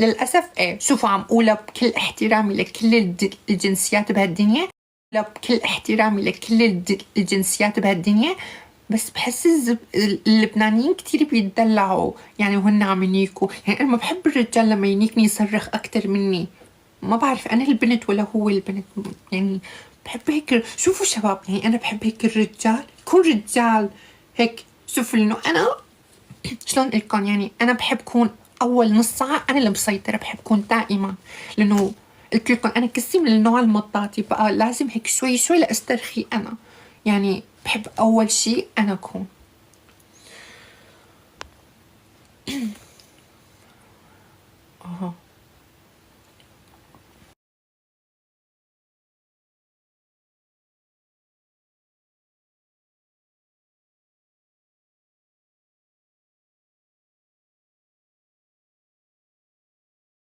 للأسف ايه، شوفوا عم قولها بكل احترامي لكل الجنسيات بهالدنيا، بكل احترامي لكل الجنسيات بهالدنيا، بس بحس اللبنانيين كتير بيتدلعوا يعني وهن عم ينيكوا. يعني أنا ما بحب الرجال لما ينيكني يصرخ أكتر مني، ما بعرف أنا البنت ولا هو البنت، يعني بحب هيك. شوفوا شباب، يعني أنا بحب هيك الرجال يكون رجال هيك. شوفوا إنه أنا شلون لكم، يعني أنا بحب كون أول نص ساعة أنا اللي مسيطرة، بحب كون دائما، لأنه قلت لكم أنا كسي من النوع المطاطي، بقى لازم هيك شوي شوي لأسترخي أنا. يعني بحب أول شي أنا أكون